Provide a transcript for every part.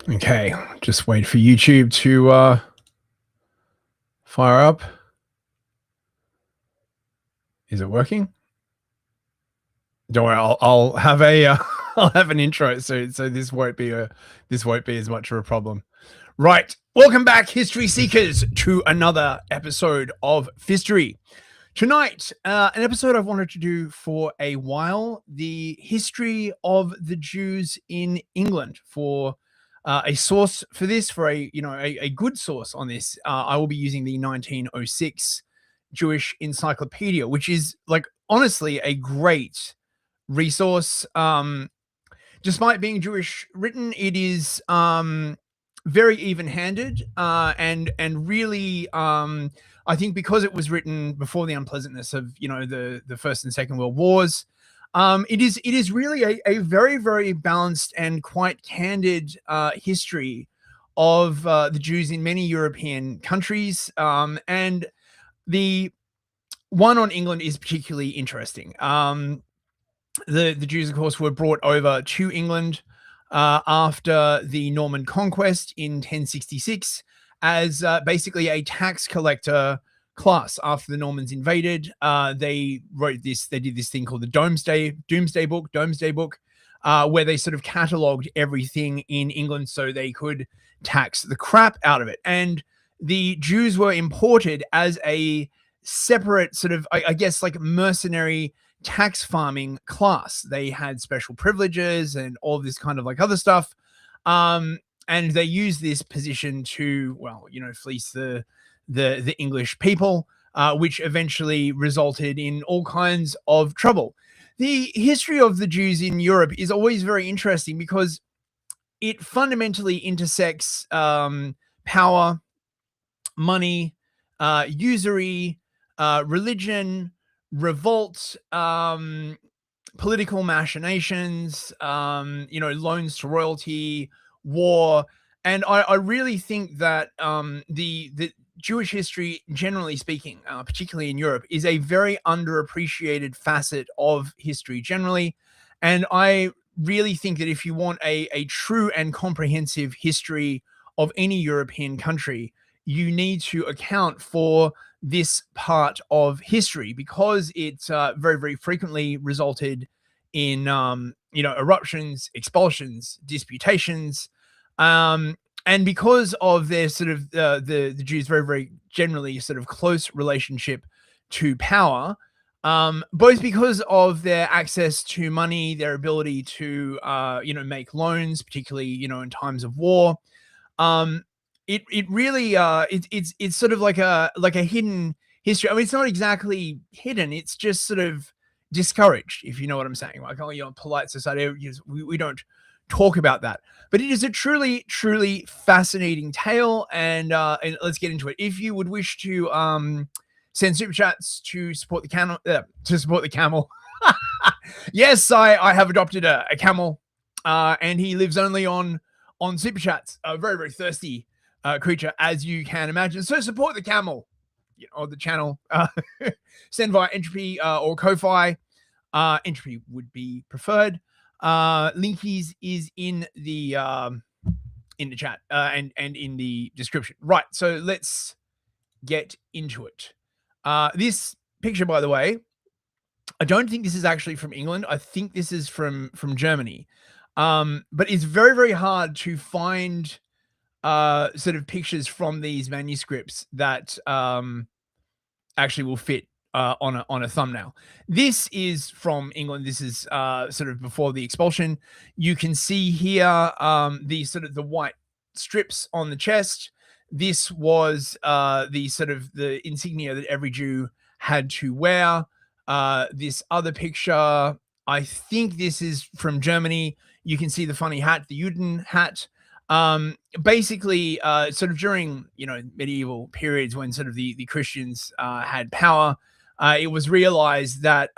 Okay, just wait for YouTube to fire up. Is it working? Don't worry, I'll have a I'll have an intro, so this won't be as much of a problem. Right, welcome back, history seekers, to another episode of Fistory. Tonight, an episode I've wanted to do for a while: the history of the Jews in England. For a source for this, for a good source on this, I will be using the 1906 Jewish Encyclopedia, which is honestly a great resource. Despite being Jewish written, it is very even-handed, and really, I think because it was written before the unpleasantness of the First and Second World Wars, it is really a very, very balanced and quite candid history of the Jews in many European countries, and the one on England is particularly interesting. The Jews, of course, were brought over to England after the Norman conquest in 1066 as basically a tax collector class. After the Normans invaded, they did this thing called the Doomsday Book, where they sort of catalogued everything in England so they could tax the crap out of it. And the Jews were imported as a separate sort of, I guess, like mercenary tax farming class. They had special privileges and all this kind of like other stuff. And they used this position to, fleece the English people, which eventually resulted in all kinds of trouble. The history of the Jews in Europe is always very interesting because it fundamentally intersects power, money, usury, religion, revolt, political machinations, loans to royalty, war. And I really think that the Jewish history, generally speaking, particularly in Europe, is a very underappreciated facet of history generally. And I really think that if you want a true and comprehensive history of any European country, you need to account for this part of history, because it very, very frequently resulted in eruptions, expulsions, disputations, and because of their sort of the Jews' very, very generally sort of close relationship to power, both because of their access to money, their ability to make loans, particularly in times of war. It really it's sort of like a hidden history. I mean, it's not exactly hidden, it's just sort of discouraged, if you know what I'm saying. Like, polite society, we don't talk about that. But it is a truly, truly fascinating tale, and let's get into it. If you would wish to send super chats to support the camel, yes, I have adopted a camel, and he lives only on super chats. A very, very thirsty creature, as you can imagine. So support the camel, or the channel. Send via Entropy or Ko-Fi. Entropy would be preferred. Linkies is in the chat and in the description. Right, so let's get into it. This picture, by the way, I don't think this is actually from England. I think this is from Germany. But it's very, very hard to find sort of pictures from these manuscripts that actually will fit on a thumbnail. This is from England. This is sort of before the expulsion. You can see here the white strips on the chest. This was the insignia that every Jew had to wear. This other picture, I think this is from Germany. You can see the funny hat, the Juden hat. Basically, sort of during medieval periods, when sort of the Christians had power, it was realized that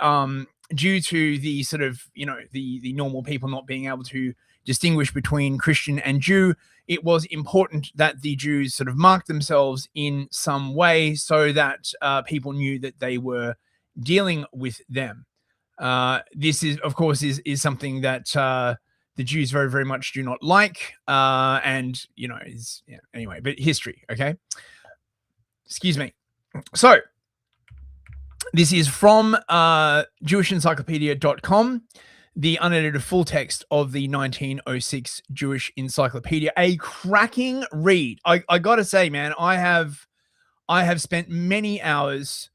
due to the sort of the normal people not being able to distinguish between Christian and Jew, it was important that the Jews sort of mark themselves in some way so that people knew that they were dealing with them. This is, of course, is something that the Jews very, very much do not like, and is anyway. But history, okay. Excuse me. So this is from JewishEncyclopedia.com, the unedited full text of the 1906 Jewish Encyclopedia. A cracking read. I gotta say, man, I have spent many hours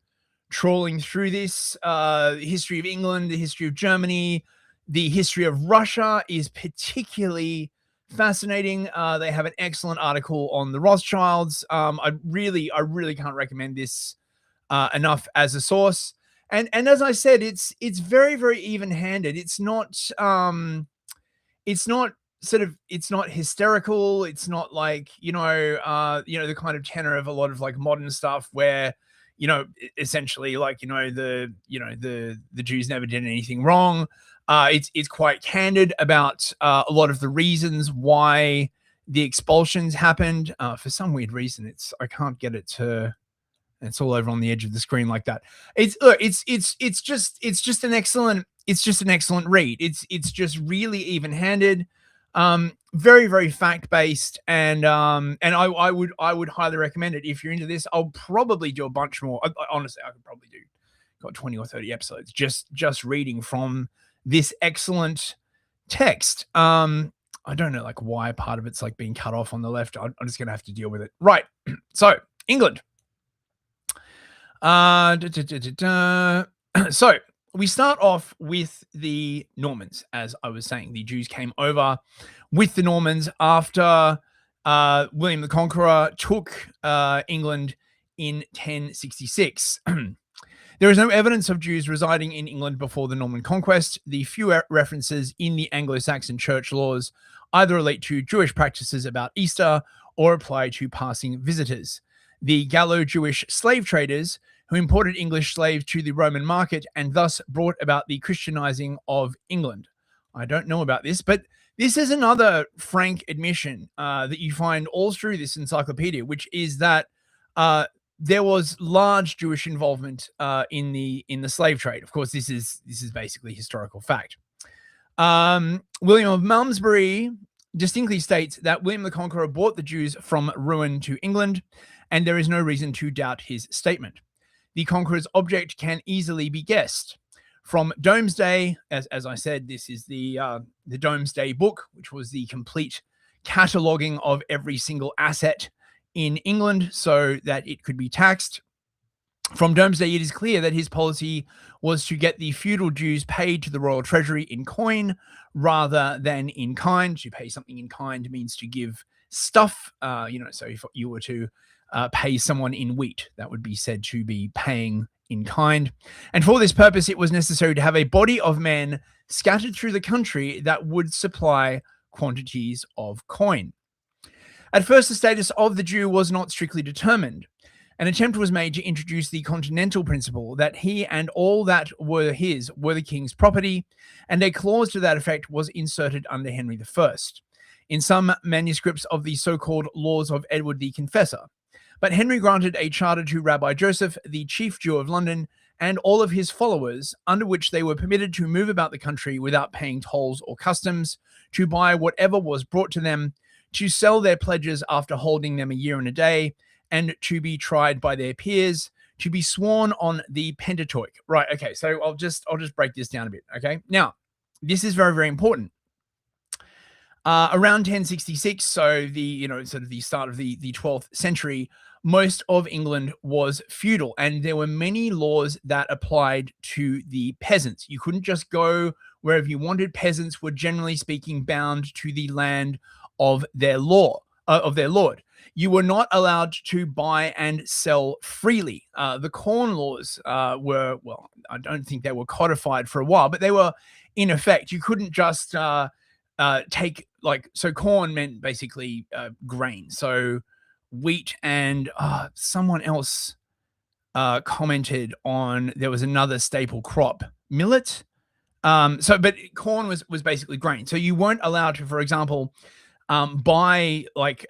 trawling through this. The history of England, the history of Germany, the history of Russia is particularly fascinating. They have an excellent article on the Rothschilds. I really can't recommend this enough as a source. And as I said, it's very, very even-handed. It's not it's not hysterical. It's not like, the kind of tenor of a lot of like modern stuff where, essentially like, the Jews never did anything wrong. It's quite candid about a lot of the reasons why the expulsions happened. For some weird reason, I can't get it to. It's all over on the edge of the screen like that. It's just an excellent read. It's just really even-handed, very, very fact-based, and I would highly recommend it if you're into this. I'll probably do a bunch more. Honestly, I could probably got 20 or 30 episodes just reading from this excellent text. I don't know like why part of it's like being cut off on the left. I'm just gonna have to deal with it. Right. So England. So we start off with the Normans. As I was saying, the Jews came over with the Normans after William the Conqueror took England in 1066. There is no evidence of Jews residing in England before the Norman conquest. The few references in the Anglo-Saxon church laws either relate to Jewish practices about Easter or apply to passing visitors. The Gallo-Jewish slave traders who imported English slaves to the Roman market and thus brought about the Christianizing of England. I don't know about this, but this is another frank admission that you find all through this encyclopedia, which is that there was large Jewish involvement in the slave trade. Of course, this is basically historical fact. William of Malmesbury distinctly states that William the Conqueror brought the Jews from Rouen to England, and there is no reason to doubt his statement. The conqueror's object can easily be guessed. From Domesday, as I said, this is the Domesday book, which was the complete cataloguing of every single asset in England so that it could be taxed. From Domesday, it is clear that his policy was to get the feudal Jews paid to the royal treasury in coin rather than in kind. To pay something in kind means to give stuff, so if you were to pay someone in wheat, that would be said to be paying in kind. And for this purpose, it was necessary to have a body of men scattered through the country that would supply quantities of coin. At first, the status of the Jew was not strictly determined. An attempt was made to introduce the continental principle that he and all that were his were the king's property, and a clause to that effect was inserted under Henry I, in some manuscripts of the so-called Laws of Edward the Confessor. But Henry granted a charter to Rabbi Joseph, the chief Jew of London, and all of his followers, under which they were permitted to move about the country without paying tolls or customs, to buy whatever was brought to them, to sell their pledges after holding them a year and a day, and to be tried by their peers, to be sworn on the Pentateuch. Right, okay, so I'll just break this down a bit, okay? Now, this is very, very important. Around 1066, so the sort of the start of the 12th century, most of England was feudal, and there were many laws that applied to the peasants. You couldn't just go wherever you wanted. Peasants were generally speaking bound to the land of their lord. You were not allowed to buy and sell freely. The corn laws were, well, I don't think they were codified for a while, but they were in effect. You couldn't just take, like, so corn meant basically grain. So wheat and someone else commented on, there was another staple crop, millet. But corn was basically grain. So you weren't allowed to, for example, buy like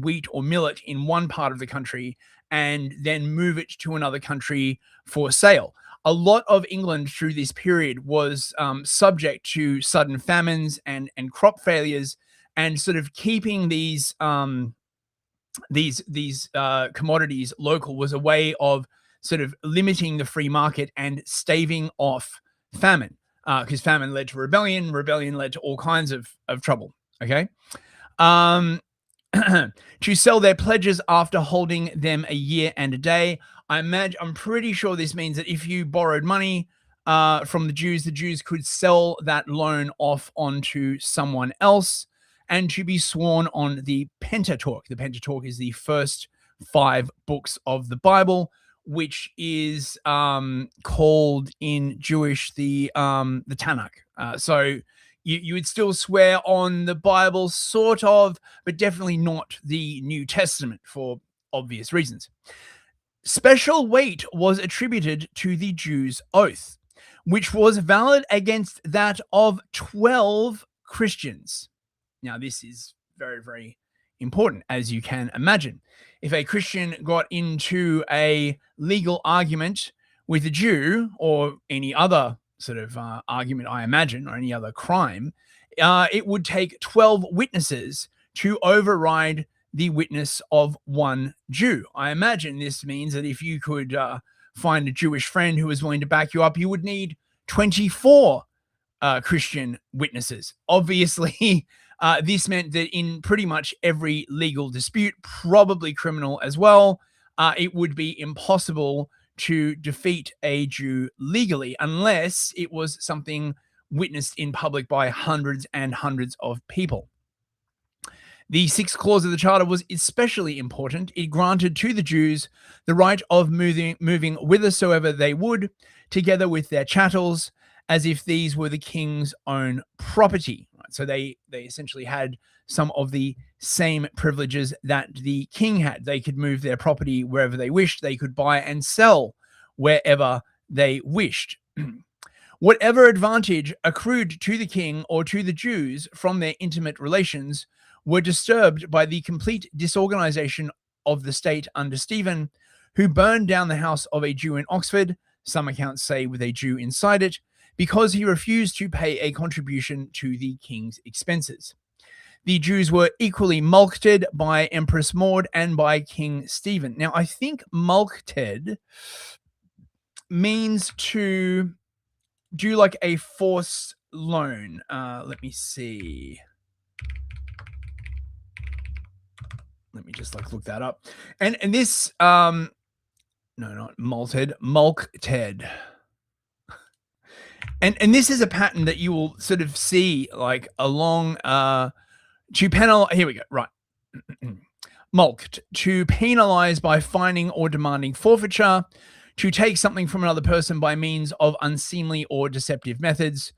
wheat or millet in one part of the country and then move it to another country for sale. a lot of England through this period was subject to sudden famines and crop failures, and sort of keeping these commodities local was a way of sort of limiting the free market and staving off famine, because famine led to rebellion led to all kinds of trouble. Okay. um to sell their pledges after holding them a year and a day. I'm pretty sure this means that if you borrowed money from the Jews could sell that loan off onto someone else, and to be sworn on the Pentateuch. The Pentateuch is the first 5 books of the Bible, which is called in Jewish the Tanakh. So you would still swear on the Bible, sort of, but definitely not the New Testament for obvious reasons. Special weight was attributed to the Jews' oath, which was valid against that of 12 Christians. Now, this is very, very important, as you can imagine. If a Christian got into a legal argument with a Jew, or any other sort of argument, I imagine, or any other crime, it would take 12 witnesses to override the witness of one Jew. I imagine this means that if you could find a Jewish friend who was willing to back you up, you would need 24 Christian witnesses. Obviously, this meant that in pretty much every legal dispute, probably criminal as well, it would be impossible to defeat a Jew legally unless it was something witnessed in public by hundreds and hundreds of people. The 6th clause of the Charter was especially important. It granted to the Jews the right of moving whithersoever they would, together with their chattels, as if these were the king's own property. So they essentially had some of the same privileges that the king had. They could move their property wherever they wished. They could buy and sell wherever they wished. Whatever advantage accrued to the king or to the Jews from their intimate relations were disturbed by the complete disorganization of the state under Stephen, who burned down the house of a Jew in Oxford, some accounts say with a Jew inside it, because he refused to pay a contribution to the king's expenses. The Jews were equally mulcted by Empress Maud and by King Stephen. Now, I think mulcted means to do like a forced loan. Let me see. Let me just look that up. And this, no, not malted, mulcted. And this is a pattern that you will sort of see like along to penalize. Here we go. Right. Mulct, to penalize by fining or demanding forfeiture, to take something from another person by means of unseemly or deceptive methods,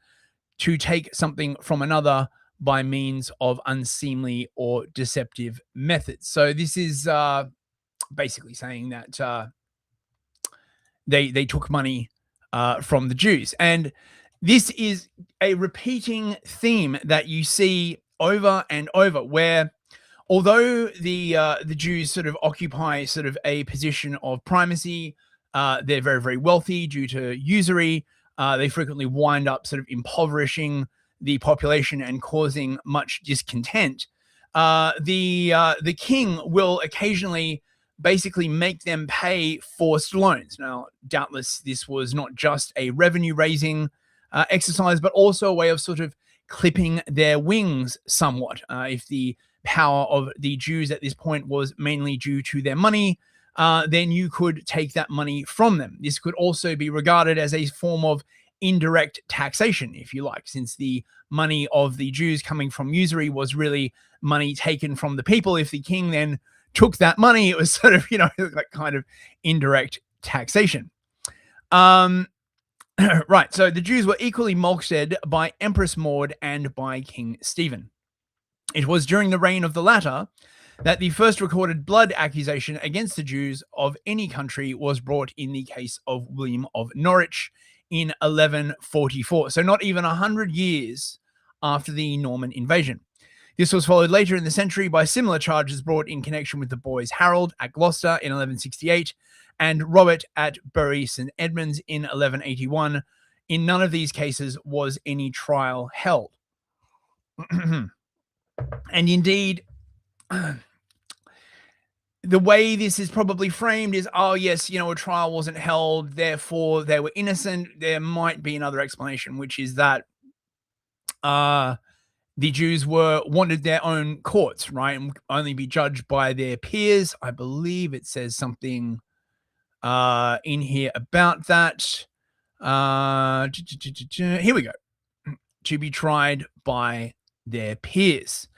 to take something from another by means of unseemly or deceptive methods. So this is basically saying that they took money from the Jews. And this is a repeating theme that you see over and over, where although the Jews sort of occupy sort of a position of primacy, they're very, very wealthy due to usury. They frequently wind up sort of impoverishing the population and causing much discontent. The king will occasionally basically make them pay forced loans. Now, doubtless this was not just a revenue raising exercise, but also a way of sort of clipping their wings somewhat. If the power of the Jews at this point was mainly due to their money, then you could take that money from them. This could also be regarded as a form of indirect taxation, if you like, since the money of the Jews coming from usury was really money taken from the people. If the king then took that money, it was sort of, like kind of indirect taxation. Right. So the Jews were equally mulcted by Empress Maud and by King Stephen. It was during the reign of the latter that the first recorded blood accusation against the Jews of any country was brought in the case of William of Norwich in 1144. So not even 100 years after the Norman invasion. This was followed later in the century by similar charges brought in connection with the boys Harold at Gloucester in 1168 and Robert at Bury St Edmunds in 1181. In none of these cases was any trial held. And indeed, the way this is probably framed is, oh, yes, a trial wasn't held, therefore they were innocent. There might be another explanation, which is that the Jews wanted their own courts, right, and only be judged by their peers. I believe it says something in here about that. Here we go. To be tried by their peers.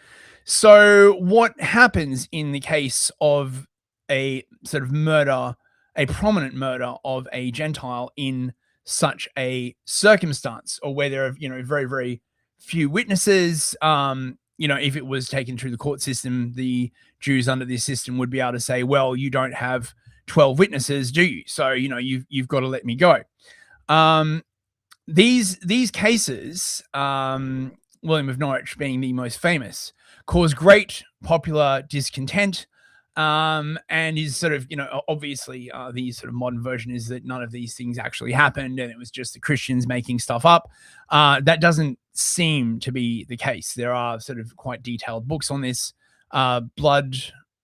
So what happens in the case of a sort of murder, a prominent murder of a Gentile in such a circumstance, or where there are, very, very few witnesses? If it was taken through the court system, the Jews under this system would be able to say, well, you don't have 12 witnesses, do you? So, you've got to let me go. These cases, William of Norwich being the most famous, caused great popular discontent, and is sort of, obviously the sort of modern version is that none of these things actually happened and it was just the Christians making stuff up. That doesn't seem to be the case. There are sort of quite detailed books on this, Blood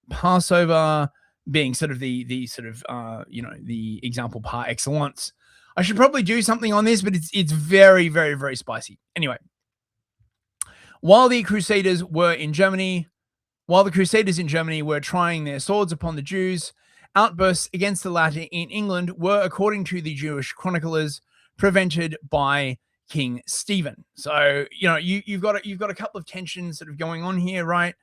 Passover being sort of the sort of, the example par excellence. I should probably do something on this, but it's very, very, very spicy. Anyway, while the Crusaders in Germany were trying their swords upon the Jews, outbursts against the latter in England were, according to the Jewish chroniclers, prevented by King Stephen. So, you've got a couple of tensions sort of going on here, right?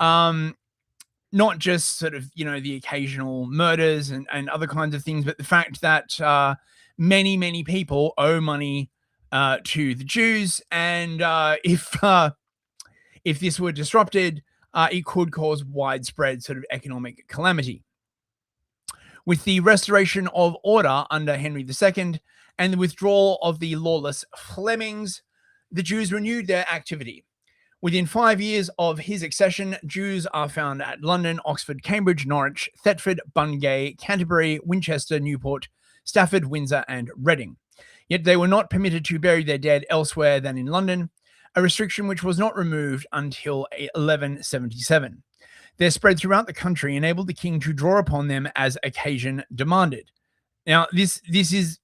Not just sort of, the occasional murders and other kinds of things, but the fact that many, many people owe money to the Jews, and if this were disrupted, it could cause widespread sort of economic calamity. With the restoration of order under Henry II and the withdrawal of the lawless Flemings, the Jews renewed their activity. Within 5 years of his accession, Jews are found at London, Oxford, Cambridge, Norwich, Thetford, Bungay, Canterbury, Winchester, Newport, Stafford, Windsor, and Reading. Yet they were not permitted to bury their dead elsewhere than in London, a restriction which was not removed until 1177. Their spread throughout the country enabled the king to draw upon them as occasion demanded. Now, this is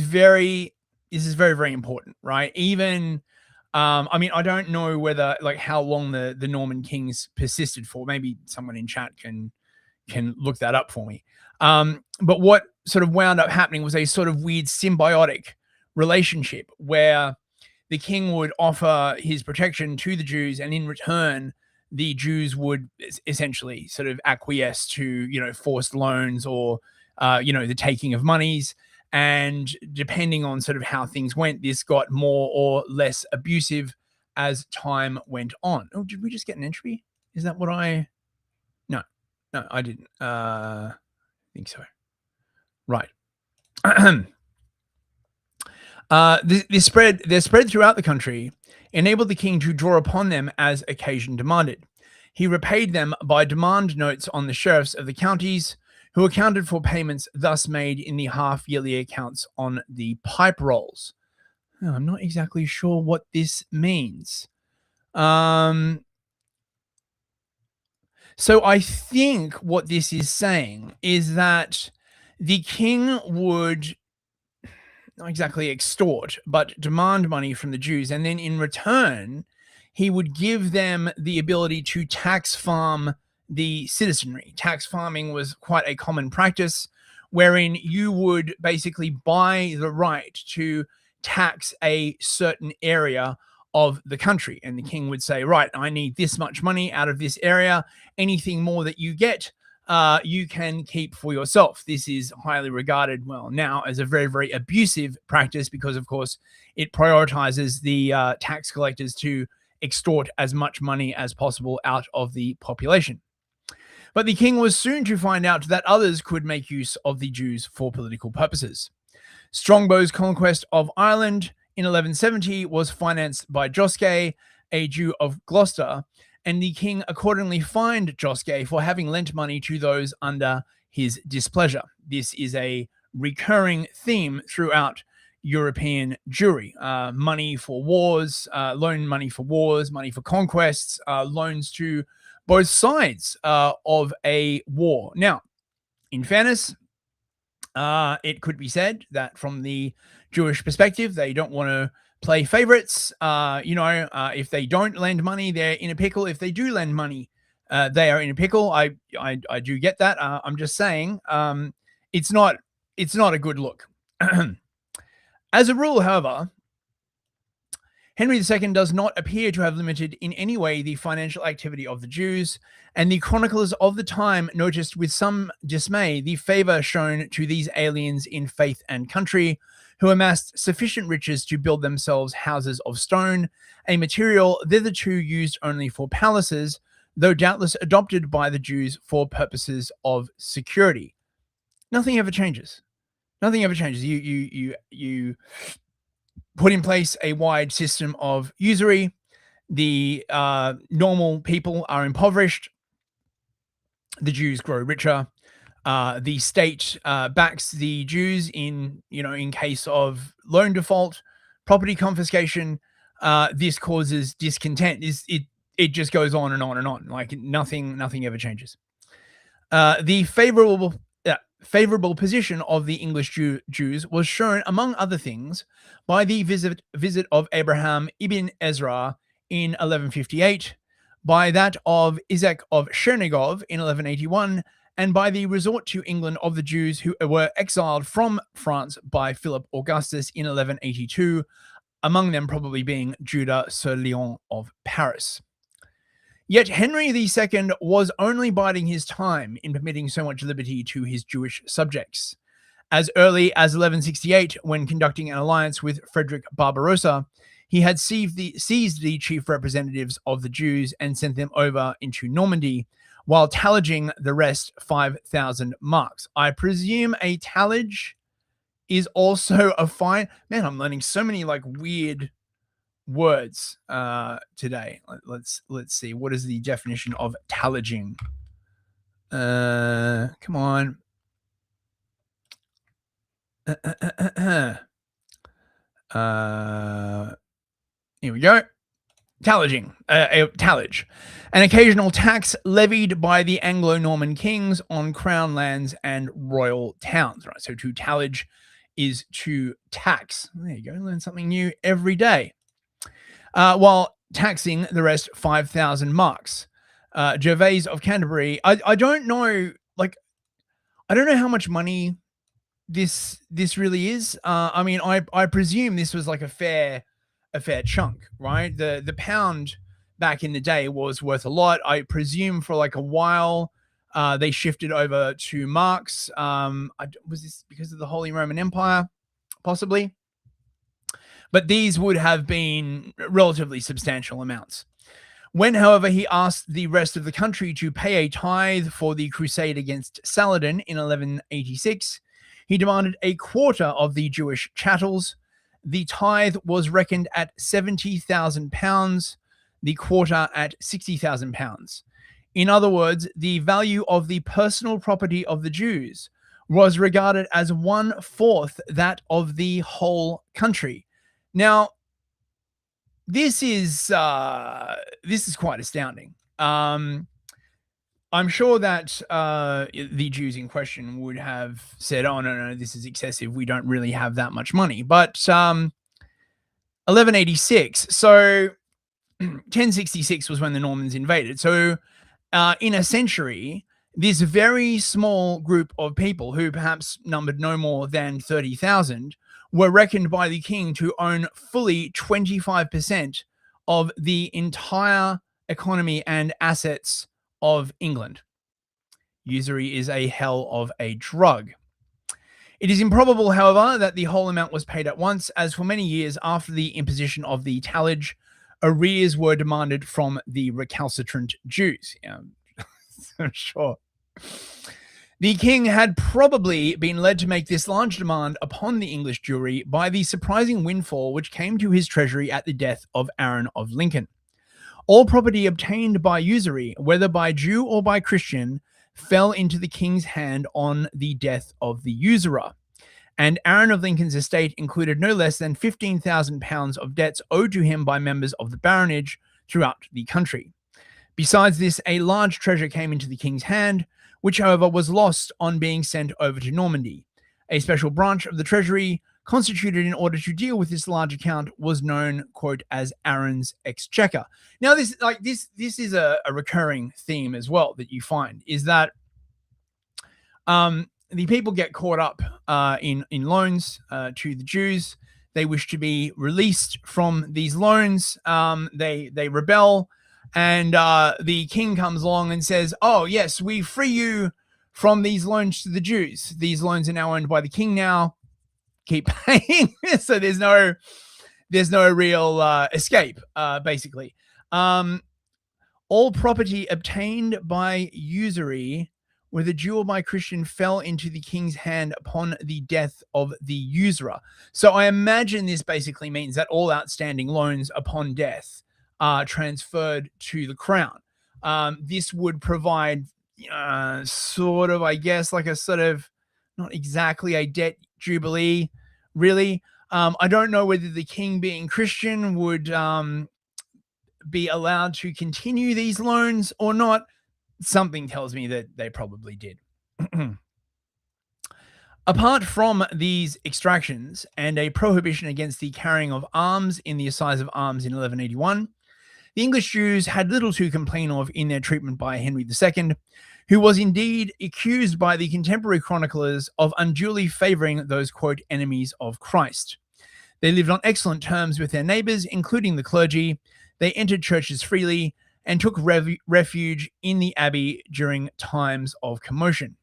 very, very important, right? Even, I don't know whether, like, how long the Norman kings persisted for. Maybe someone in chat can look that up for me. But what sort of wound up happening was a sort of weird symbiotic relationship where the king would offer his protection to the Jews, and in return, the Jews would essentially sort of acquiesce to, forced loans or, the taking of monies. And depending on sort of how things went, this got more or less abusive as time went on. Oh, did we just get an entropy? Is that what No, I didn't. Think so. Right. Their spread throughout the country enabled the king to draw upon them as occasion demanded. He repaid them by demand notes on the sheriffs of the counties, who accounted for payments thus made in the half-yearly accounts on the pipe rolls. I'm not exactly sure what this means. So I think what this is saying is that the king would not exactly extort, but demand money from the Jews. And then in return, he would give them the ability to tax farm the citizenry. Tax farming was quite a common practice, wherein you would basically buy the right to tax a certain area of the country. And the king would say, right, I need this much money out of this area. Anything more that you get, you can keep for yourself. This is highly regarded, well, now as a very, very abusive practice because, of course, it prioritizes the tax collectors to extort as much money as possible out of the population. But the king was soon to find out that others could make use of the Jews for political purposes. Strongbow's conquest of Ireland in 1170 was financed by Josquet, a Jew of Gloucester, and the king accordingly fined Josquet for having lent money to those under his displeasure. This is a recurring theme throughout European Jewry. Money for wars, loan money for wars, money for conquests, loans to both sides of a war. Now, in fairness, it could be said that from the Jewish perspective, they don't want to play favorites. If they don't lend money, they're in a pickle. If they do lend money, they are in a pickle. I do get that. I'm just saying, it's not a good look. As a rule, however, Henry II does not appear to have limited in any way the financial activity of the Jews, and the chroniclers of the time noticed with some dismay the favor shown to these aliens in faith and country, who amassed sufficient riches to build themselves houses of stone, a material thitherto used only for palaces, though doubtless adopted by the Jews for purposes of security. Nothing ever changes. Nothing ever changes. You put in place a wide system of usury. The normal people are impoverished. The Jews grow richer. The state backs the Jews in case of loan default, property confiscation. This causes discontent. It just goes on and on and on. Like nothing ever changes. The favorable position of the English Jews was shown, among other things, by the visit of Abraham ibn Ezra in 1158, by that of Isaac of Chernigov in 1181, and by the resort to England of the Jews who were exiled from France by Philip Augustus in 1182, among them probably being Judah Sir Leon of Paris. Yet Henry II was only biding his time in permitting so much liberty to his Jewish subjects. As early as 1168, when conducting an alliance with Frederick Barbarossa, he had seized the chief representatives of the Jews and sent them over into Normandy, while tallaging the rest 5,000 marks. I presume a tallage is also a fine. Man, I'm learning so many weird words today. Let's see, what is the definition of tallaging? Come on. Here we go. Tallaging, tallage, an occasional tax levied by the Anglo-Norman kings on crown lands and royal towns. Right, so to tallage is to tax. There you go, learn something new every day. While taxing the rest 5,000 marks. Gervase of Canterbury. I don't know, I don't know how much money this really is. I mean, I presume this was a fair chunk, right? The pound back in the day was worth a lot. I presume for a while they shifted over to marks. Was this because of the Holy Roman Empire? Possibly. But these would have been relatively substantial amounts. When, however, he asked the rest of the country to pay a tithe for the crusade against Saladin in 1186, he demanded a quarter of the Jewish chattels. The tithe was reckoned at £70,000, the quarter at £60,000. In other words, the value of the personal property of the Jews was regarded as 1/4 that of the whole country. Now, this is quite astounding. I'm sure that the Jews in question would have said, "Oh no, this is excessive. We don't really have that much money." But 1186, so 1066 was when the Normans invaded. So in a century, this very small group of people, who perhaps numbered no more than 30,000, were reckoned by the king to own fully 25% of the entire economy and assets of England. Usury is a hell of a drug. It is improbable, however, that the whole amount was paid at once, as for many years after the imposition of the tallage, arrears were demanded from the recalcitrant Jews. Yeah, I'm sure. The king had probably been led to make this large demand upon the English Jewry by the surprising windfall which came to his treasury at the death of Aaron of Lincoln. All property obtained by usury, whether by Jew or by Christian, fell into the king's hand on the death of the usurer. And Aaron of Lincoln's estate included no less than £15,000 of debts owed to him by members of the baronage throughout the country. Besides this, a large treasure came into the king's hand, which, however, was lost on being sent over to Normandy. A special branch of the treasury, constituted in order to deal with this large account, was known, quote, as Aaron's exchequer. Now, this is a recurring theme as well that you find, is that the people get caught up in loans to the Jews. They wish to be released from these loans. They rebel, and the king comes along and says, "Oh yes, we free you from these loans to the Jews. These loans are now owned by the king. Now, keep paying." So there's no real escape, basically. All property obtained by usury, whether Jew or by Christian, fell into the king's hand upon the death of the usurer. So I imagine this basically means that all outstanding loans upon death are transferred to the crown. This would provide sort of, I guess, like a sort of, not exactly a debt jubilee, really. I don't know whether the king, being Christian, would be allowed to continue these loans or not. Something tells me that they probably did. Apart from these extractions and a prohibition against the carrying of arms in the Assize of Arms in 1181, the English Jews had little to complain of in their treatment by Henry II, who was indeed accused by the contemporary chroniclers of unduly favouring those, quote, enemies of Christ. They lived on excellent terms with their neighbours, including the clergy. They entered churches freely and took refuge in the abbey during times of commotion.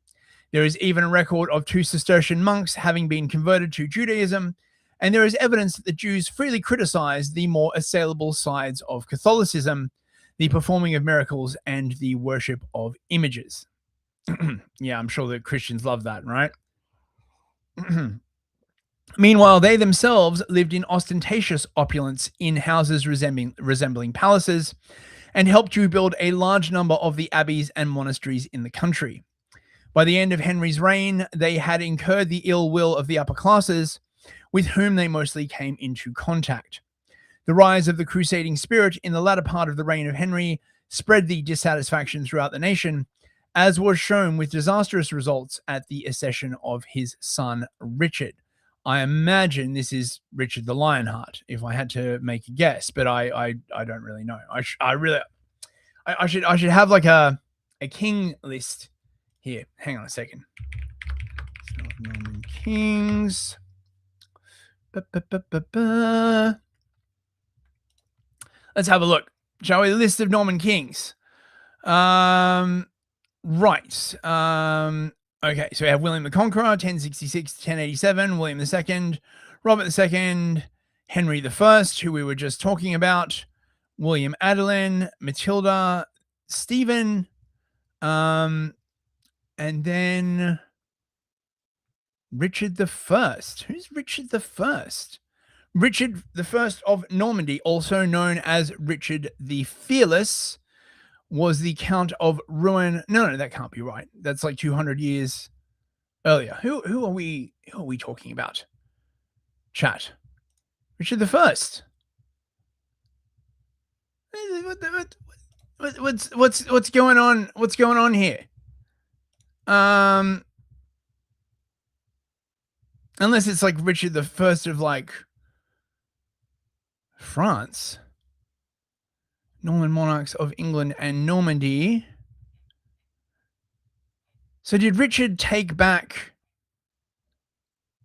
There is even a record of 2 Cistercian monks having been converted to Judaism, and there is evidence that the Jews freely criticized the more assailable sides of Catholicism, the performing of miracles, and the worship of images. Yeah, I'm sure that Christians love that, right? Meanwhile, they themselves lived in ostentatious opulence in houses resembling palaces, and helped to build a large number of the abbeys and monasteries in the country. By the end of Henry's reign, they had incurred the ill will of the upper classes, with whom they mostly came into contact. The rise of the crusading spirit in the latter part of the reign of Henry spread the dissatisfaction throughout the nation, as was shown with disastrous results at the accession of his son Richard. I imagine this is Richard the Lionheart, if I had to make a guess, but I don't really know. I should have like a king list here. Hang on a second. Norman kings. Let's have a look, shall we? List of Norman kings. Right. Okay, so we have William the Conqueror, 1066 to 1087, William II, Robert II, Henry I, who we were just talking about, William Adelin, Matilda, Stephen, and then Richard I. Who's Richard I? Richard I of Normandy, also known as Richard the Fearless, was the Count of Rouen. No, that can't be right. That's like 200 years earlier. Who are we talking about? Chat. Richard I. What's going on? What's going on here? Unless it's like Richard I of like France. Norman monarchs of England and Normandy. So did Richard take back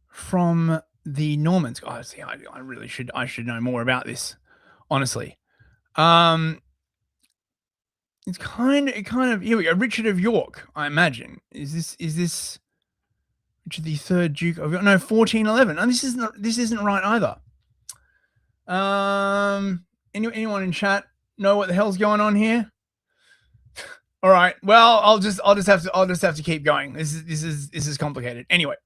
from the Normans? Oh, see, I really should know more about this, honestly. It's kind of here we go. Richard of York, I imagine. Is this Richard the Third Duke of York? No, 1411. And this isn't right either. Anyone in chat know what the hell's going on here? All right. Well, I'll just have to keep going. This is complicated. Anyway,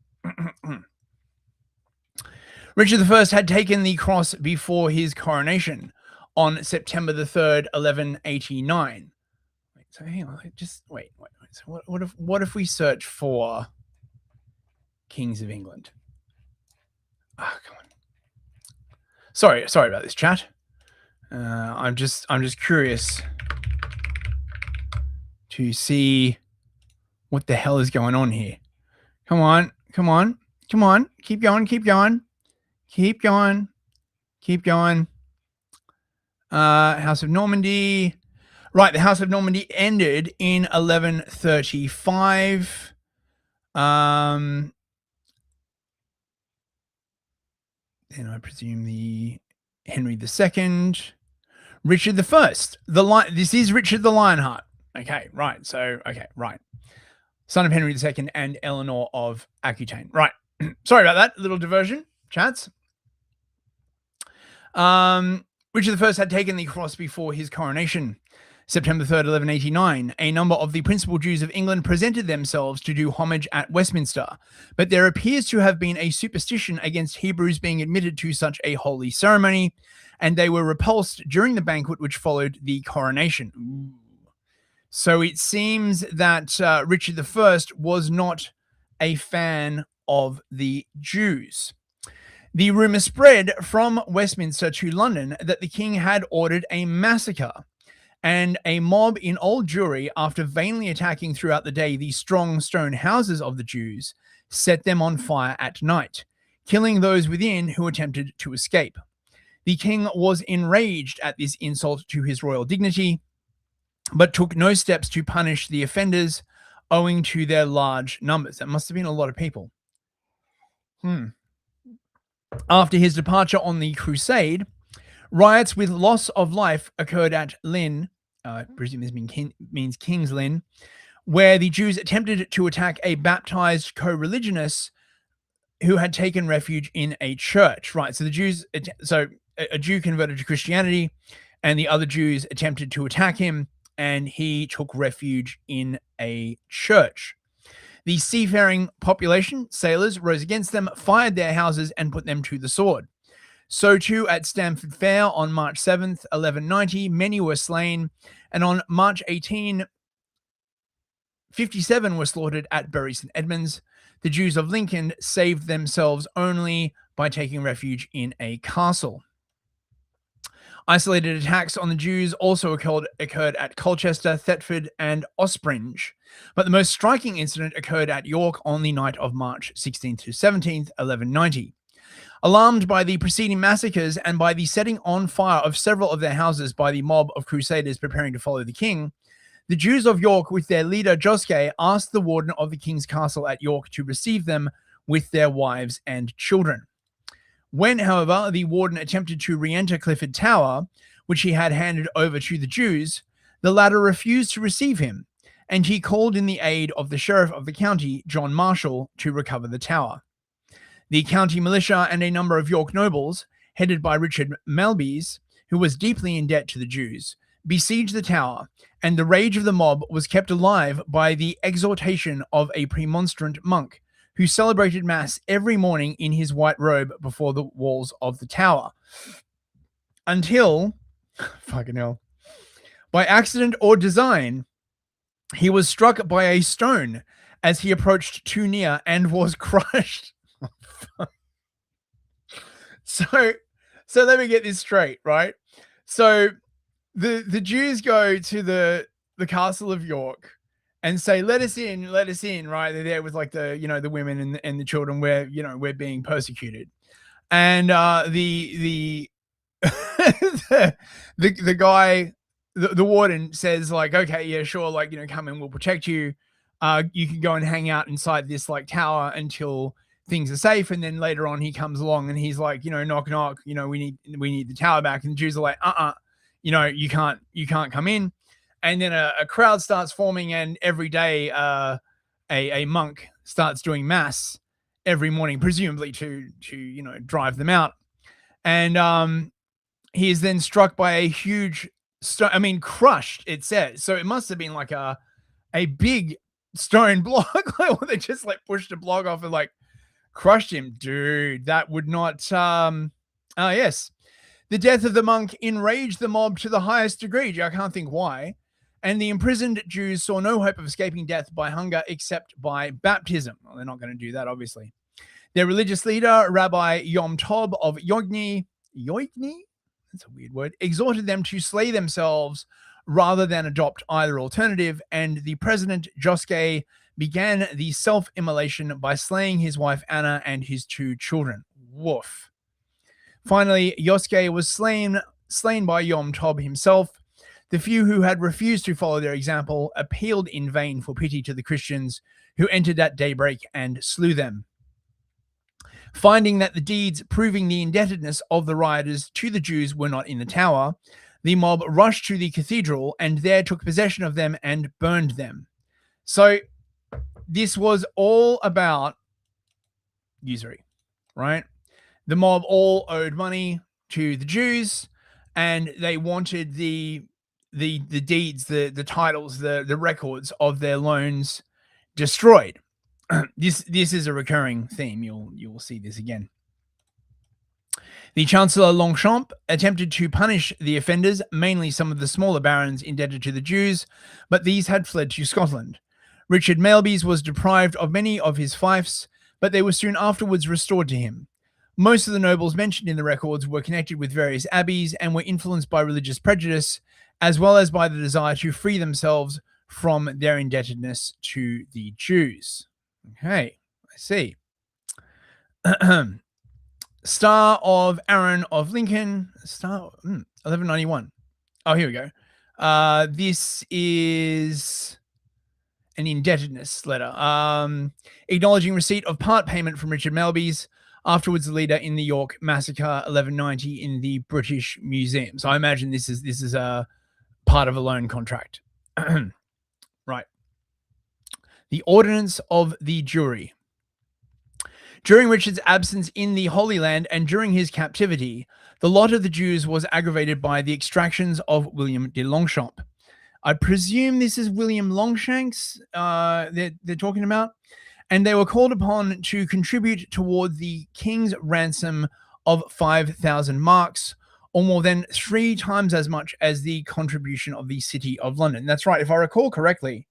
Richard I had taken the cross before his coronation. on September the 3rd, 1189. Wait, so hang on, just wait. So what if we search for kings of England? Ah, come on. Sorry about this, chat. I'm just curious to see what the hell is going on here. Come on. Keep going. House of Normandy. Right, the House of Normandy ended in 1135. Then I presume the Henry II, Richard I. This is Richard the Lionheart. Okay, right. So, right. Son of Henry II and Eleanor of Aquitaine. Right. Sorry about that. Little diversion, chats. Richard I had taken the cross before his coronation. September 3rd, 1189, a number of the principal Jews of England presented themselves to do homage at Westminster, but there appears to have been a superstition against Hebrews being admitted to such a holy ceremony, and they were repulsed during the banquet which followed the coronation. Ooh. So it seems that Richard I was not a fan of the Jews. The rumor spread from Westminster to London that the king had ordered a massacre, and a mob in Old Jewry, after vainly attacking throughout the day the strong stone houses of the Jews, set them on fire at night, killing those within who attempted to escape. The king was enraged at this insult to his royal dignity, but took no steps to punish the offenders owing to their large numbers. That must have been a lot of people. After his departure on the crusade, riots with loss of life occurred at Lynn, I presume this means King's Lynn, where the Jews attempted to attack a baptized co-religionist who had taken refuge in a church. Right, so a Jew converted to Christianity, and the other Jews attempted to attack him, and he took refuge in a church. The seafaring population, sailors, rose against them, fired their houses, and put them to the sword. So too at Stamford Fair on March 7th, 1190, many were slain, and on March 18, 57 were slaughtered at Bury St. Edmunds. The Jews of Lincoln saved themselves only by taking refuge in a castle. Isolated attacks on the Jews also occurred at Colchester, Thetford, and Ospringe, but the most striking incident occurred at York on the night of March 16th to 17th, 1190. Alarmed by the preceding massacres and by the setting on fire of several of their houses by the mob of crusaders preparing to follow the king, the Jews of York, with their leader Josque, asked the warden of the king's castle at York to receive them with their wives and children. When, however, the warden attempted to re-enter Clifford Tower, which he had handed over to the Jews, the latter refused to receive him, and he called in the aid of the sheriff of the county, John Marshall, to recover the tower. The county militia and a number of York nobles, headed by Richard Malbys, who was deeply in debt to the Jews, besieged the tower, and the rage of the mob was kept alive by the exhortation of a premonstrant monk, who celebrated Mass every morning in his white robe before the walls of the tower. Until, fucking hell, by accident or design, he was struck by a stone as he approached too near and was crushed. So let me get this straight, right? So the Jews go to the castle of York and say, let us in, right? They're there with like the women and the children where, we're being persecuted. And the guy, the warden says like, okay, yeah, sure. Like, come in, we'll protect you. You can go and hang out inside this like tower until things are safe. And then later on he comes along and he's like, knock, knock, we need the tower back. And the Jews are like, you can't come in. And then a crowd starts forming, and every day a monk starts doing mass every morning, presumably to drive them out. And he is then struck by a huge crushed, it says. So it must have been like a big stone block. Like, they just like pushed a block off and like crushed him. Dude, that would not yes. The death of the monk enraged the mob to the highest degree. I can't think why. And the imprisoned Jews saw no hope of escaping death by hunger except by baptism. Well, they're not going to do that, obviously. Their religious leader, Rabbi Yom Tov of Yogni, that's a weird word, exhorted them to slay themselves rather than adopt either alternative. And the president, Joske, began the self-immolation by slaying his wife Anna and his 2 children. Woof. Finally, Joske was slain by Yom Tov himself. The few who had refused to follow their example appealed in vain for pity to the Christians, who entered at daybreak and slew them. Finding that the deeds proving the indebtedness of the rioters to the Jews were not in the tower, the mob rushed to the cathedral and there took possession of them and burned them. So this was all about usury, right? The mob all owed money to the Jews, and they wanted the deeds, the titles, the records of their loans destroyed. This is a recurring theme. You'll see this again. The Chancellor Longchamp attempted to punish the offenders, mainly some of the smaller barons indebted to the Jews, but these had fled to Scotland. Richard Maelbys was deprived of many of his fiefs, but they were soon afterwards restored to him. Most of the nobles mentioned in the records were connected with various abbeys and were influenced by religious prejudice, as well as by the desire to free themselves from their indebtedness to the Jews. Okay, I see. Star of Aaron of Lincoln, 1191. Oh, here we go. This is an indebtedness letter, acknowledging receipt of part payment from Richard Maelbys, afterwards the leader in the York Massacre, 1190, in the British Museum. So I imagine this is a part of a loan contract. Right. The Ordinance of the Jury. During Richard's absence in the Holy Land and during his captivity, the lot of the Jews was aggravated by the exactions of William de Longchamp. I presume this is William Longshanks they're talking about, and they were called upon to contribute toward the king's ransom of 5,000 marks, or more than 3 times as much as the contribution of the City of London. That's right. If I recall correctly,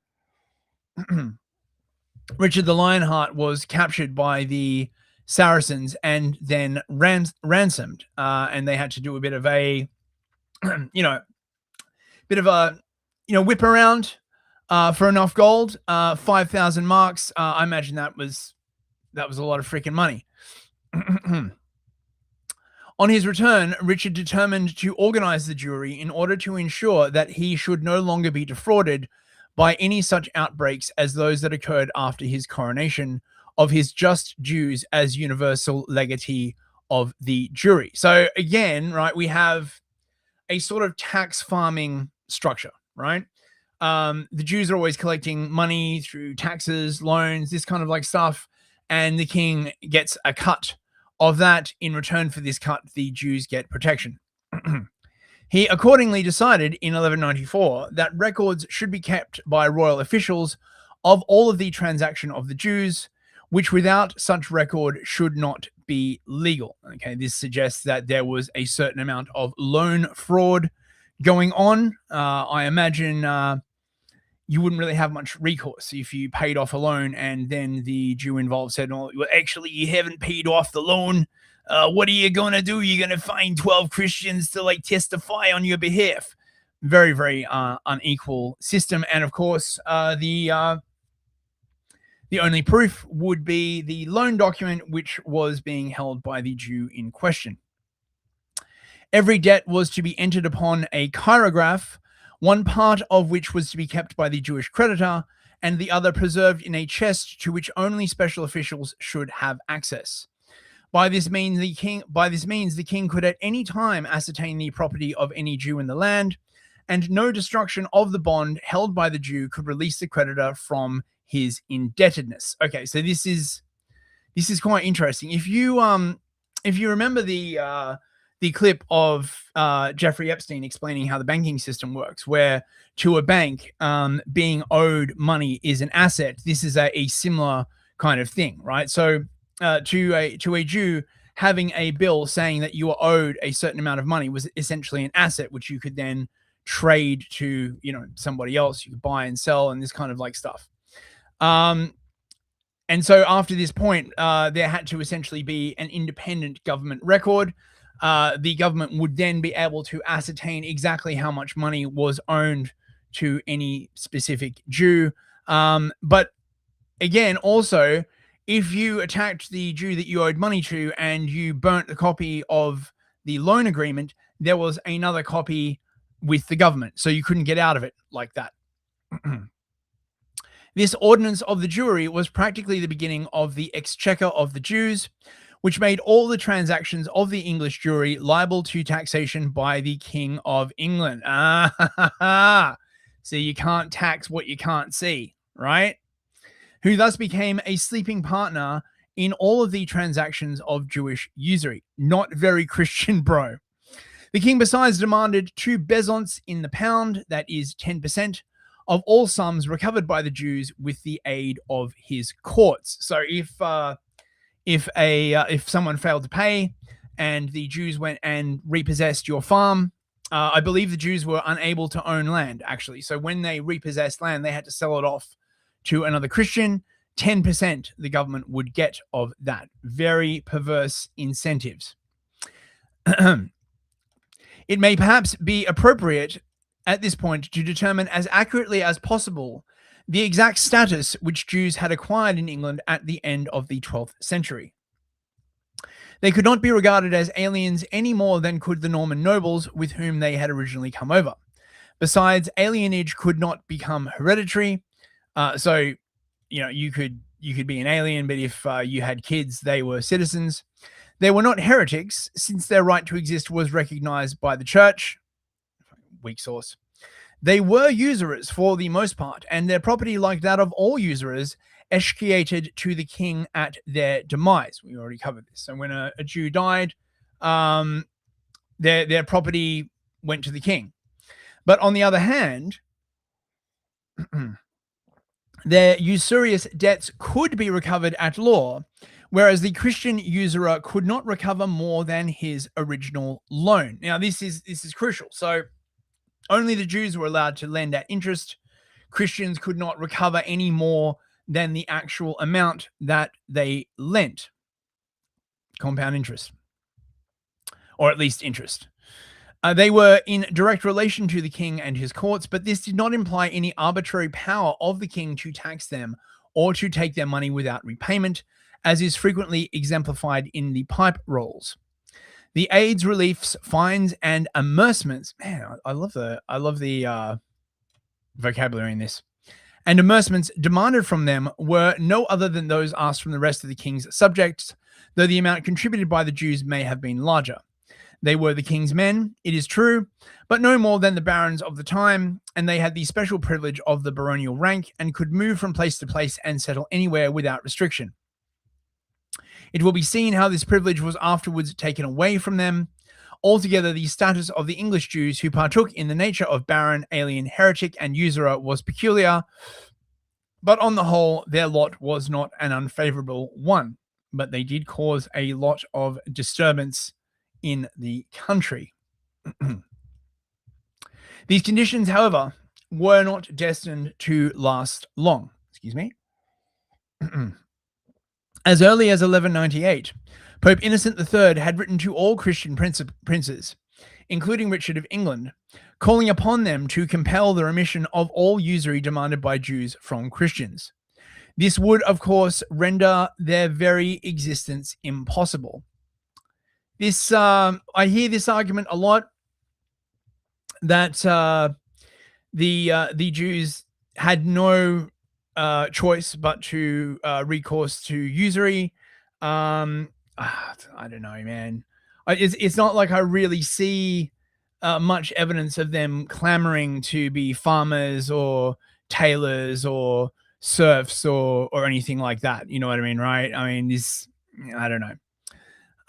Richard the Lionheart was captured by the Saracens and then ransomed, and they had to do a bit of a, whip around for enough gold, 5,000 marks. I imagine that was a lot of freaking money. On his return, Richard determined to organize the jury in order to ensure that he should no longer be defrauded by any such outbreaks as those that occurred after his coronation of his just dues as universal legatee of the jury. So again, right, we have a sort of tax farming structure, right? The Jews are always collecting money through taxes, loans, this kind of like stuff, and the king gets a cut of that. In return for this cut, the Jews get protection. He accordingly decided in 1194 that records should be kept by royal officials of all of the transaction of the Jews, which without such record should not be legal. Okay, this suggests that there was a certain amount of loan fraud going on. I imagine you wouldn't really have much recourse if you paid off a loan and then the Jew involved said, "Oh, well, actually, you haven't paid off the loan. What are you going to do? You're going to find 12 Christians to like testify on your behalf." Very, very unequal system. And of course, the only proof would be the loan document, which was being held by the Jew in question. Every debt was to be entered upon a chirograph, one part of which was to be kept by the Jewish creditor, and the other preserved in a chest to which only special officials should have access. By this means, the king could at any time ascertain the property of any Jew in the land, and no destruction of the bond held by the Jew could release the creditor from his indebtedness. Okay, so this is quite interesting. If you remember the clip of Jeffrey Epstein explaining how the banking system works, where to a bank, being owed money is an asset. This is a similar kind of thing, right? So to a Jew, having a bill saying that you were owed a certain amount of money was essentially an asset, which you could then trade to, somebody else. You could buy and sell and this kind of like stuff. And so after this point, there had to essentially be an independent government record. The government would then be able to ascertain exactly how much money was owned to any specific Jew. But again, also, if you attacked the Jew that you owed money to and you burnt the copy of the loan agreement, there was another copy with the government. So you couldn't get out of it like that. This ordinance of the Jewry was practically the beginning of the exchequer of the Jews, which made all the transactions of the English Jewry liable to taxation by the King of England. So you can't tax what you can't see, right? Who thus became a sleeping partner in all of the transactions of Jewish usury. Not very Christian, bro. The king besides demanded 2 bezants in the pound, that is 10%, of all sums recovered by the Jews with the aid of his courts. So if someone failed to pay and the Jews went and repossessed your farm, I believe the Jews were unable to own land, actually. So when they repossessed land, they had to sell it off to another Christian. 10% the government would get of that. Very perverse incentives. It may perhaps be appropriate at this point to determine as accurately as possible the exact status which Jews had acquired in England at the end of the 12th century. They could not be regarded as aliens any more than could the Norman nobles with whom they had originally come over. Besides, alienage could not become hereditary. So, you could be an alien, but if you had kids, they were citizens. They were not heretics, since their right to exist was recognized by the church. Weak source. They were usurers for the most part, and their property, like that of all usurers, escheated to the king at their demise. We already covered this. So when a Jew died, their property went to the king. But on the other hand, their usurious debts could be recovered at law, whereas the Christian usurer could not recover more than his original loan. Now, this is crucial. So only the Jews were allowed to lend at interest. Christians could not recover any more than the actual amount that they lent. Compound interest. Or at least interest. They were in direct relation to the king and his courts, but this did not imply any arbitrary power of the king to tax them or to take their money without repayment, as is frequently exemplified in the pipe rolls. The aids, reliefs, fines, and amercements. Man, I love the vocabulary in this. And amercements demanded from them were no other than those asked from the rest of the king's subjects, though the amount contributed by the Jews may have been larger. They were the king's men, it is true, but no more than the barons of the time, and they had the special privilege of the baronial rank and could move from place to place and settle anywhere without restriction. It will be seen how this privilege was afterwards taken away from them. Altogether, the status of the English Jews who partook in the nature of baron, alien, heretic, and usurer was peculiar, but on the whole, their lot was not an unfavorable one, but they did cause a lot of disturbance in the country. These conditions, however, were not destined to last long. Excuse me. As early as 1198, Pope Innocent III had written to all Christian princes, including Richard of England, calling upon them to compel the remission of all usury demanded by Jews from Christians. This would, of course, render their very existence impossible. This I hear this argument a lot, that the Jews had no choice but to recourse to usury. I don't know, man. It's not like I really see much evidence of them clamoring to be farmers or tailors or serfs or anything like that. You know what I mean, right? I mean, I don't know.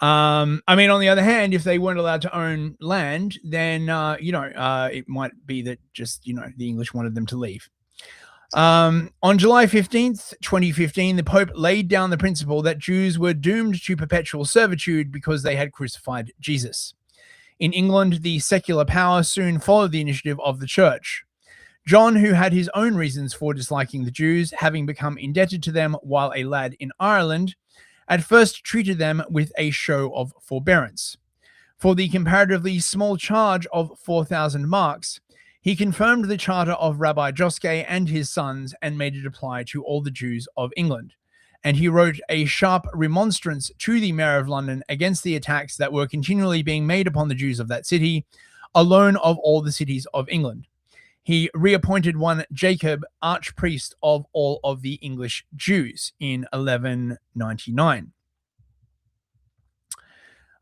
I mean, on the other hand, if they weren't allowed to own land, then it might be that just the English wanted them to leave. On July 15th, 2015, the Pope laid down the principle that Jews were doomed to perpetual servitude because they had crucified Jesus. In England, the secular power soon followed the initiative of the church. John, who had his own reasons for disliking the Jews, having become indebted to them while a lad in Ireland, at first treated them with a show of forbearance. For the comparatively small charge of 4,000 marks, he confirmed the charter of Rabbi Joske and his sons and made it apply to all the Jews of England. And he wrote a sharp remonstrance to the Mayor of London against the attacks that were continually being made upon the Jews of that city, alone of all the cities of England. He reappointed one Jacob, archpriest of all of the English Jews, in 1199.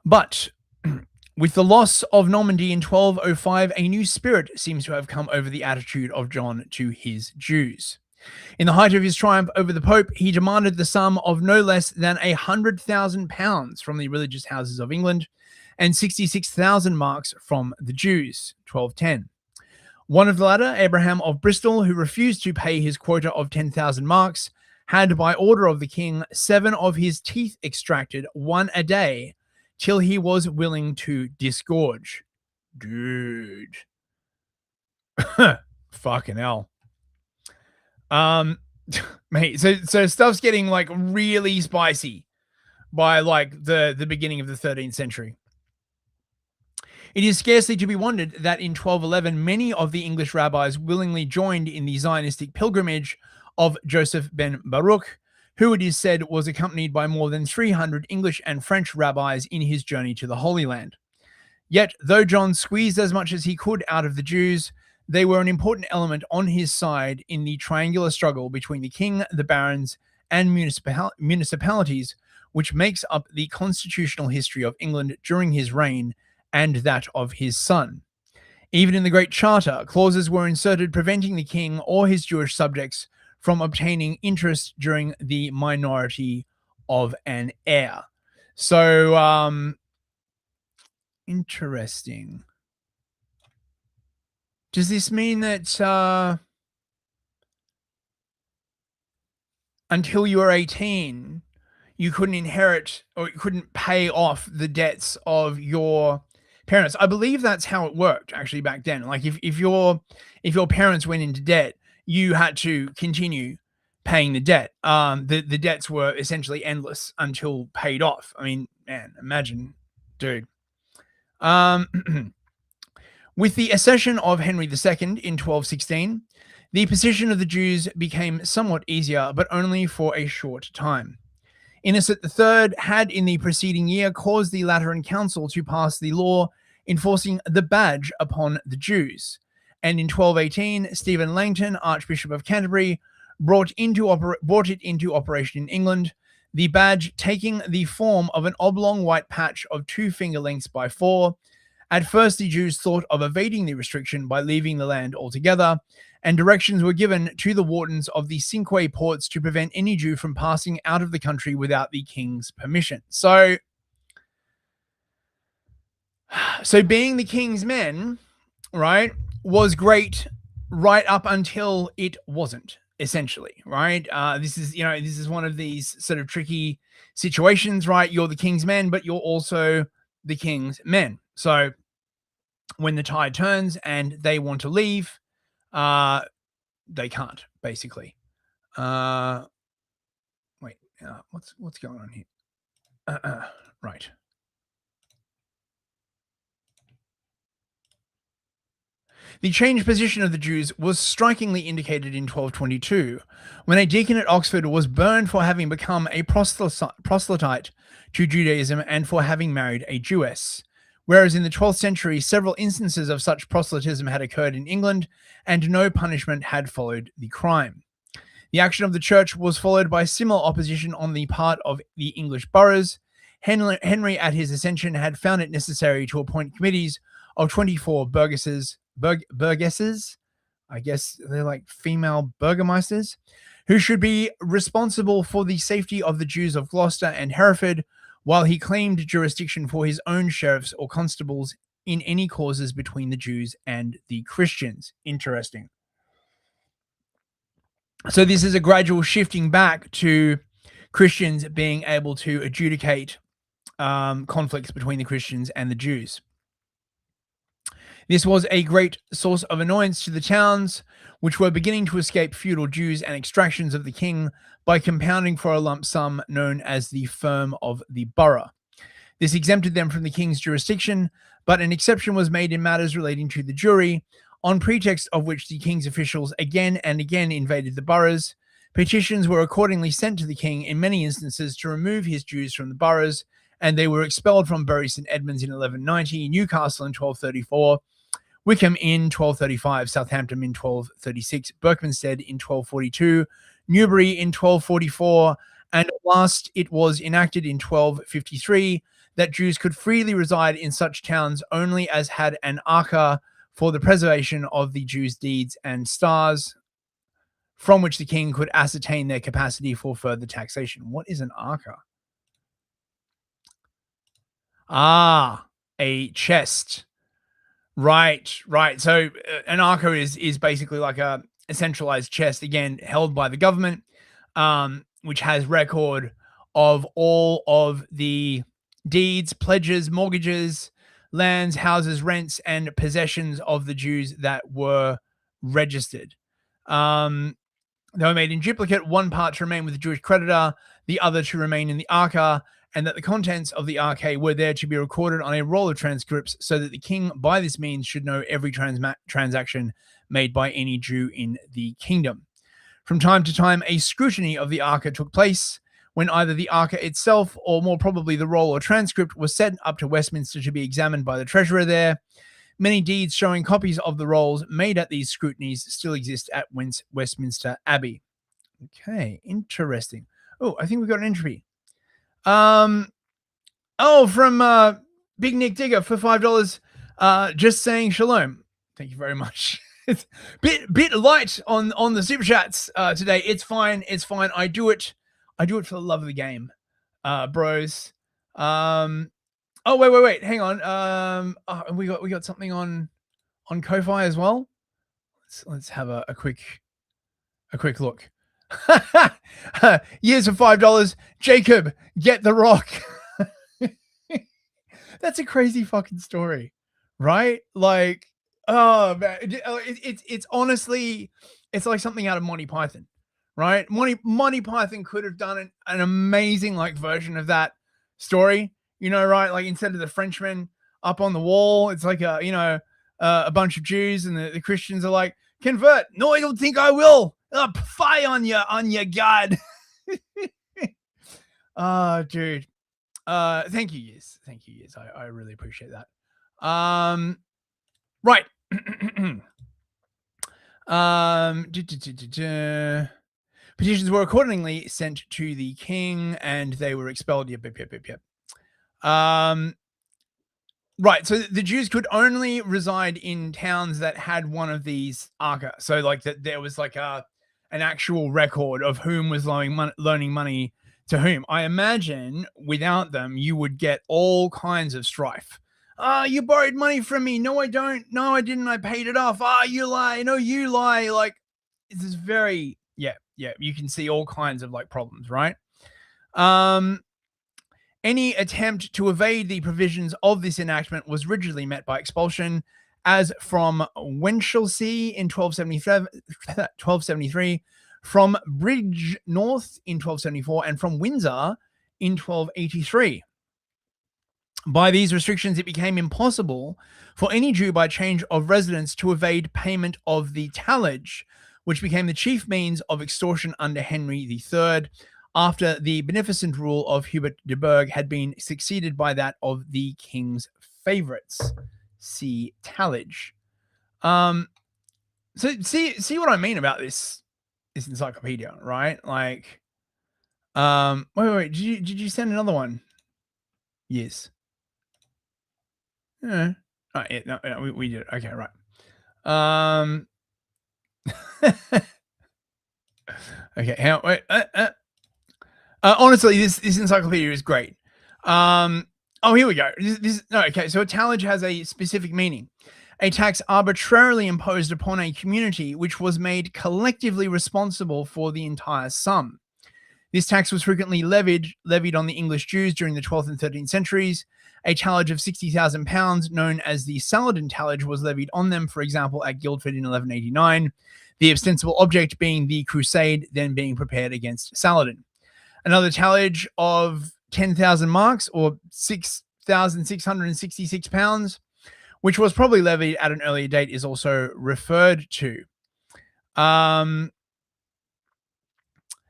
But with the loss of Normandy in 1205, a new spirit seems to have come over the attitude of John to his Jews. In the height of his triumph over the Pope, he demanded the sum of no less than £100,000 from the religious houses of England and 66,000 marks from the Jews, 1210. One of the latter, Abraham of Bristol, who refused to pay his quota of 10,000 marks, had, by order of the king, 7 of his teeth extracted, one a day, till he was willing to disgorge. Dude. Fucking hell. Mate, so stuff's getting like really spicy by like the beginning of the 13th century. It is scarcely to be wondered that in 1211 many of the English rabbis willingly joined in the Zionistic pilgrimage of Joseph ben Baruch, who it is said was accompanied by more than 300 English and French rabbis in his journey to the Holy Land. Yet, though John squeezed as much as he could out of the Jews, they were an important element on his side in the triangular struggle between the king, the barons, and municipalities, which makes up the constitutional history of England during his reign and that of his son. Even in the Great Charter, clauses were inserted preventing the king or his Jewish subjects from obtaining interest during the minority of an heir. So, interesting. Does this mean that until you were 18, you couldn't inherit or you couldn't pay off the debts of your parents? I believe that's how it worked actually back then. Like if your parents went into debt, you had to continue paying the debt. The debts were essentially endless until paid off. I mean, man, imagine, dude. With the accession of Henry II in 1216, the position of the Jews became somewhat easier, but only for a short time. Innocent III had in the preceding year caused the Lateran Council to pass the law enforcing the badge upon the Jews. And in 1218, Stephen Langton, Archbishop of Canterbury, brought it into operation in England, the badge taking the form of an oblong white patch of 2 finger lengths by 4. At first, the Jews thought of evading the restriction by leaving the land altogether, and directions were given to the wardens of the Cinque ports to prevent any Jew from passing out of the country without the king's permission. So being the king's men, right, was great right up until it wasn't, essentially, right? This is one of these sort of tricky situations, right? You're the king's men, but you're also the king's men. So when the tide turns and they want to leave, they can't, basically. Wait, what's going on here? Right. The changed position of the Jews was strikingly indicated in 1222, when a deacon at Oxford was burned for having become a proselyte to Judaism and for having married a Jewess. Whereas in the 12th century, several instances of such proselytism had occurred in England, and no punishment had followed the crime. The action of the church was followed by similar opposition on the part of the English boroughs. Henry, at his accession, had found it necessary to appoint committees of 24 burgesses, I guess they're like female burgomeisters, who should be responsible for the safety of the Jews of Gloucester and Hereford, while he claimed jurisdiction for his own sheriffs or constables in any causes between the Jews and the Christians. Interesting. So this is a gradual shifting back to Christians being able to adjudicate conflicts between the Christians and the Jews. This was a great source of annoyance to the towns, which were beginning to escape feudal dues and extractions of the king by compounding for a lump sum known as the firm of the borough. This exempted them from the king's jurisdiction, but an exception was made in matters relating to the jury, on pretext of which the king's officials again and again invaded the boroughs. Petitions were accordingly sent to the king in many instances to remove his Jews from the boroughs, and they were expelled from Bury St Edmunds in 1190, Newcastle in 1234, Wickham in 1235, Southampton in 1236, Berkmanstead in 1242, Newbury in 1244, and at last it was enacted in 1253 that Jews could freely reside in such towns only as had an arca for the preservation of the Jews' deeds and stars, from which the king could ascertain their capacity for further taxation. What is an arca? Ah, a chest. Right. So an arca is basically like a centralized chest, again, held by the government, which has record of all of the deeds, pledges, mortgages, lands, houses, rents, and possessions of the Jews that were registered. They were made in duplicate, one part to remain with the Jewish creditor, the other to remain in the arca, and that the contents of the arca were there to be recorded on a roll of transcripts, so that the king, by this means, should know every transaction made by any Jew in the kingdom. From time to time, a scrutiny of the arca took place, when either the arca itself, or more probably the roll or transcript, was sent up to Westminster to be examined by the treasurer there. Many deeds showing copies of the rolls made at these scrutinies still exist at Westminster Abbey. Okay, interesting. Oh, I think we got an entry. From Big Nick Digger for $5. Just saying shalom. Thank you very much. It's bit light on the super chats today. It's fine. I do it for the love of the game, bros. Oh wait. Hang on. We got something on Ko-fi as well. Let's have a quick look. Years for $5. Jacob, get the rock. That's a crazy fucking story, right? Like, oh man, it's honestly, it's like something out of Monty Python, right? Monty Python could have done an amazing like version of that story, right? Like instead of the Frenchman up on the wall, it's like a bunch of Jews, and the Christians are like, convert. No, I don't think I will. Fire on your God. Dude. Thank you, Yes. I really appreciate that. Right. Petitions were accordingly sent to the king, and they were expelled. Yep. Right. So the Jews could only reside in towns that had one of these arca. So like that there was like an actual record of whom was loaning money to whom. I imagine without them, you would get all kinds of strife. You borrowed money from me. No, I don't. No, I didn't. I paid it off. You lie. No, you lie. Like, this is very, yeah. You can see all kinds of like problems, right? Any attempt to evade the provisions of this enactment was rigidly met by expulsion, as from Winchelsea in 1273, from Bridgenorth in 1274, and from Windsor in 1283. By these restrictions, it became impossible for any Jew by change of residence to evade payment of the tallage, which became the chief means of extortion under Henry III, after the beneficent rule of Hubert de Burgh had been succeeded by that of the king's favourites. See tallage. So see what I mean about this encyclopedia, right? Like, wait. Did you send another one? Yes. Yeah. Oh, yeah, no, we did it. Okay, right. Okay, hang on, wait. Honestly, this encyclopedia is great. Here we go. Okay, so a tallage has a specific meaning. a tax arbitrarily imposed upon a community which was made collectively responsible for the entire sum. This tax was frequently levied on the English Jews during the 12th and 13th centuries. A tallage of £60,000, known as the Saladin tallage, was levied on them, for example, at Guildford in 1189, the ostensible object being the crusade then being prepared against Saladin. Another tallage of 10,000 marks, or £6,666, which was probably levied at an earlier date, is also referred to.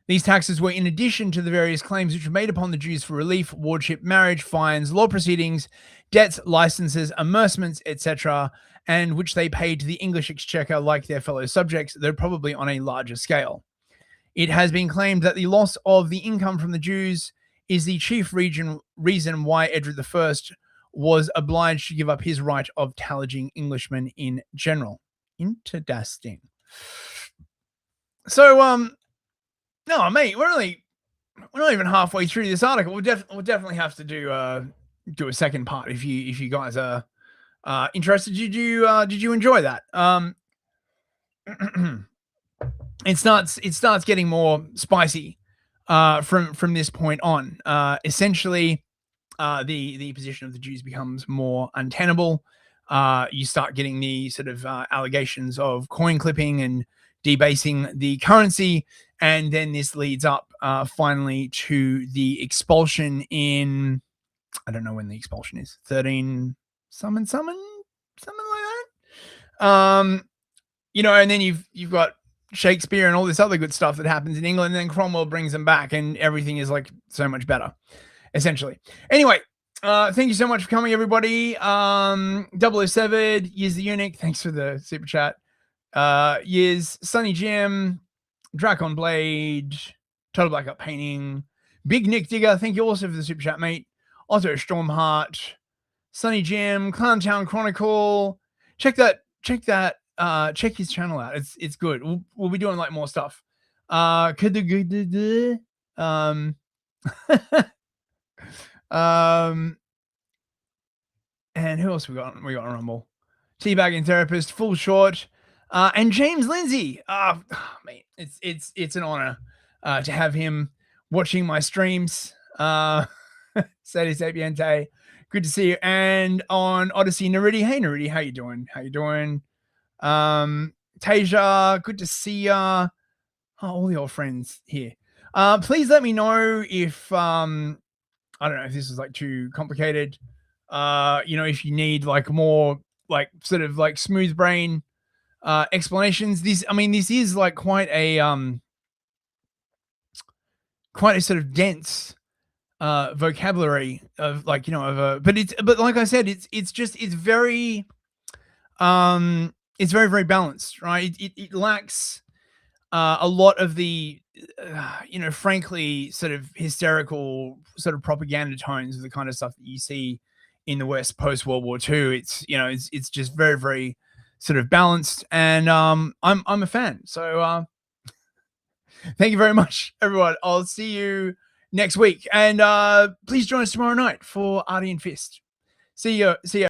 These taxes were in addition to the various claims which were made upon the Jews for relief, wardship, marriage, fines, law proceedings, debts, licenses, amercements, etc., and which they paid to the English exchequer like their fellow subjects, though probably on a larger scale. It has been claimed that the loss of the income from the Jews is the chief reason why Edward I was obliged to give up his right of tallaging Englishmen in general. Interesting. So, no, mate, we're not even halfway through this article. We'll definitely have to do a second part if you guys are interested. Did you enjoy that? It starts getting more spicy from this point on. Essentially, the position of the Jews becomes more untenable. You start getting the sort of allegations of coin clipping and debasing the currency, and then this leads up finally to the expulsion in, I don't know when the expulsion is, 13 something like that. And then you've got Shakespeare and all this other good stuff that happens in England, and then Cromwell brings them back, and everything is like so much better, essentially. Anyway, thank you so much for coming, everybody. 007, Years the Eunuch, thanks for the super chat. Years, Sunny Jim, Dracon Blade, Total Blackout Painting, Big Nick Digger, thank you also for the super chat, mate. Otto Stormheart, Sunny Jim, Clowntown Chronicle. Check his channel out. It's good. We'll be doing like more stuff. And who else we got? We got a Rumble. Teabagging Therapist, Full Short, and James Lindsay. Mate, it's an honor to have him watching my streams. Sati Sapiente, good to see you. And on Odyssey, Nariti. Hey Nariti, how you doing? Tasia, good to see ya. All the old friends here. Please let me know if I don't know if this is like too complicated. If you need like more like sort of like smooth brain explanations. This is like quite a sort of dense vocabulary of like, but like I said, it's very very balanced, right? It lacks a lot of the frankly sort of hysterical sort of propaganda tones of the kind of stuff that you see in the West post World War II. It's just very, very sort of balanced, and I'm a fan. So thank you very much, everyone. I'll see you next week, and please join us tomorrow night for Artie and Fist. See you.